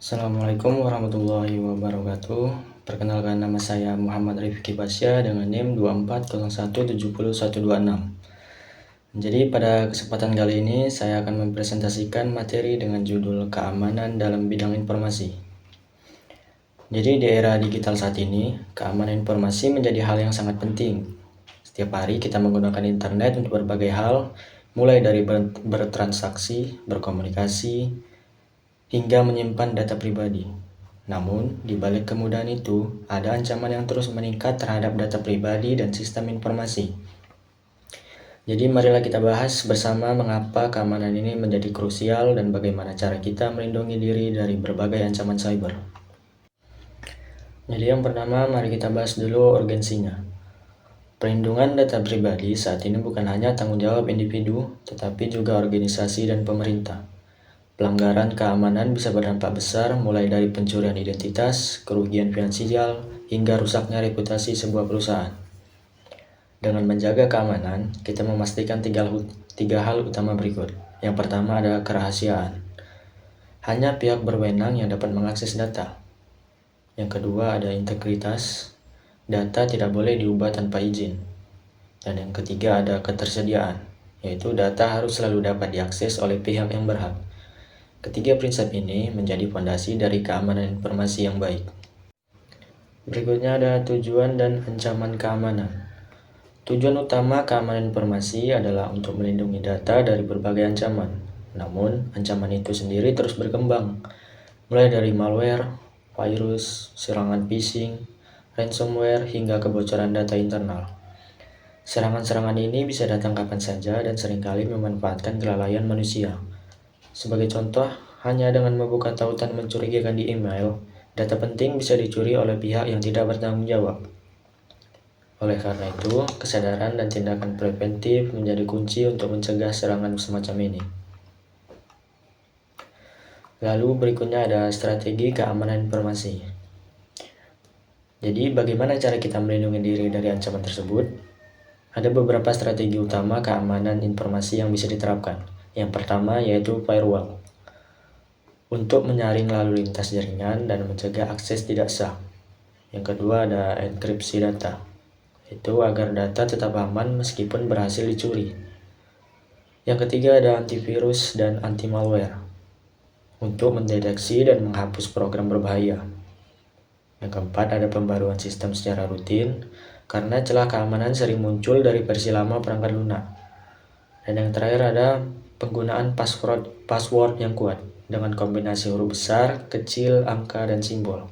Assalamualaikum warahmatullahi wabarakatuh. Perkenalkan, nama saya Muhammad Rifki Pasya dengan NIM 240170126. Jadi pada kesempatan kali ini saya akan mempresentasikan materi dengan judul keamanan dalam bidang informasi. Jadi di era digital saat ini, keamanan informasi menjadi hal yang sangat penting. Setiap hari kita menggunakan internet untuk berbagai hal, mulai dari bertransaksi, berkomunikasi, hingga menyimpan data pribadi. Namun, di balik kemudahan itu, ada ancaman yang terus meningkat terhadap data pribadi dan sistem informasi. Jadi marilah kita bahas bersama mengapa keamanan ini menjadi krusial dan bagaimana cara kita melindungi diri dari berbagai ancaman cyber. Jadi yang pertama, mari kita bahas dulu urgensinya. Perlindungan data pribadi saat ini bukan hanya tanggung jawab individu, tetapi juga organisasi dan pemerintah. Pelanggaran keamanan bisa berdampak besar, mulai dari pencurian identitas, kerugian finansial, hingga rusaknya reputasi sebuah perusahaan. Dengan menjaga keamanan, kita memastikan tiga hal utama berikut. Yang pertama adalah kerahasiaan. Hanya pihak berwenang yang dapat mengakses data. Yang kedua ada integritas. Data tidak boleh diubah tanpa izin. Dan yang ketiga ada ketersediaan, yaitu data harus selalu dapat diakses oleh pihak yang berhak. Ketiga prinsip ini menjadi fondasi dari keamanan informasi yang baik. Berikutnya ada tujuan dan ancaman keamanan. Tujuan utama keamanan informasi adalah untuk melindungi data dari berbagai ancaman. Namun, ancaman itu sendiri terus berkembang, mulai dari malware, virus, serangan phishing, ransomware, hingga kebocoran data internal. Serangan-serangan ini bisa datang kapan saja dan seringkali memanfaatkan kelalaian manusia. Sebagai contoh, hanya dengan membuka tautan mencurigakan di email, data penting bisa dicuri oleh pihak yang tidak bertanggung jawab. Oleh karena itu, kesadaran dan tindakan preventif menjadi kunci untuk mencegah serangan semacam ini. Lalu berikutnya ada strategi keamanan informasi. Jadi bagaimana cara kita melindungi diri dari ancaman tersebut? Ada beberapa strategi utama keamanan informasi yang bisa diterapkan. Yang pertama yaitu firewall, untuk menyaring lalu lintas jaringan dan mencegah akses tidak sah. Yang kedua ada enkripsi data, itu agar data tetap aman meskipun berhasil dicuri. Yang ketiga ada antivirus dan anti malware, untuk mendeteksi dan menghapus program berbahaya. Yang keempat ada pembaruan sistem secara rutin, karena celah keamanan sering muncul dari versi lama perangkat lunak. Dan yang terakhir ada penggunaan password yang kuat dengan kombinasi huruf besar, kecil, angka, dan simbol.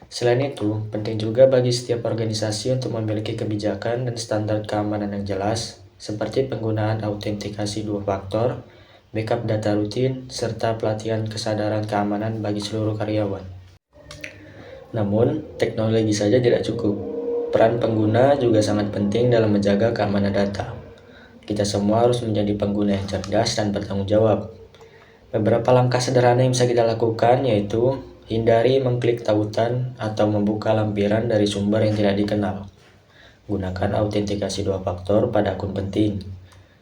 Selain itu, penting juga bagi setiap organisasi untuk memiliki kebijakan dan standar keamanan yang jelas, seperti penggunaan autentikasi 2 faktor, backup data rutin, serta pelatihan kesadaran keamanan bagi seluruh karyawan. Namun, teknologi saja tidak cukup. Peran pengguna juga sangat penting dalam menjaga keamanan data. Kita semua harus menjadi pengguna yang cerdas dan bertanggung jawab. Beberapa langkah sederhana yang bisa kita lakukan yaitu hindari mengklik tautan atau membuka lampiran dari sumber yang tidak dikenal. Gunakan autentikasi 2 faktor pada akun penting.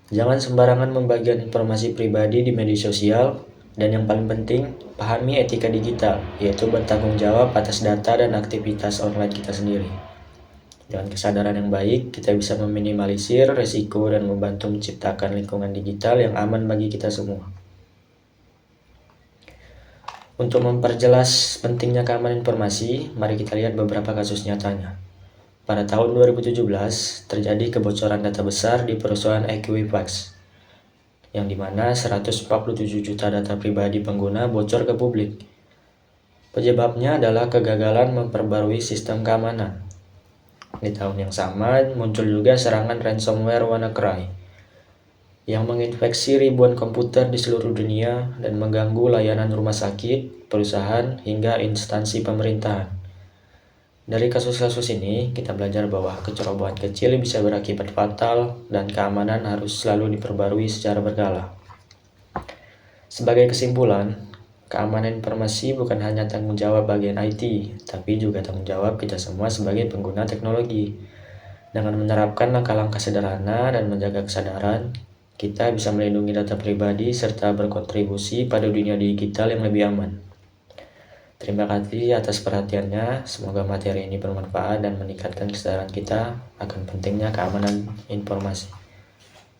Jangan sembarangan membagikan informasi pribadi di media sosial. Dan yang paling penting, pahami etika digital, yaitu bertanggung jawab atas data dan aktivitas online kita sendiri. Dengan kesadaran yang baik, kita bisa meminimalisir risiko dan membantu menciptakan lingkungan digital yang aman bagi kita semua. Untuk memperjelas pentingnya keamanan informasi, mari kita lihat beberapa kasus nyatanya. Pada tahun 2017, terjadi kebocoran data besar di perusahaan Equifax, yang dimana 147 juta data pribadi pengguna bocor ke publik. Penyebabnya adalah kegagalan memperbarui sistem keamanan. Di tahun yang sama, muncul juga serangan ransomware WannaCry yang menginfeksi ribuan komputer di seluruh dunia dan mengganggu layanan rumah sakit, perusahaan, hingga instansi pemerintahan. Dari kasus-kasus ini, kita belajar bahwa kecerobohan kecil bisa berakibat fatal dan keamanan harus selalu diperbarui secara berkala. Sebagai kesimpulan, keamanan informasi bukan hanya tanggung jawab bagian IT, tapi juga tanggung jawab kita semua sebagai pengguna teknologi. Dengan menerapkan langkah-langkah sederhana dan menjaga kesadaran, kita bisa melindungi data pribadi serta berkontribusi pada dunia digital yang lebih aman. Terima kasih atas perhatiannya. Semoga materi ini bermanfaat dan meningkatkan kesadaran kita akan pentingnya keamanan informasi.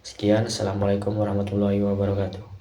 Sekian, Assalamualaikum warahmatullahi wabarakatuh.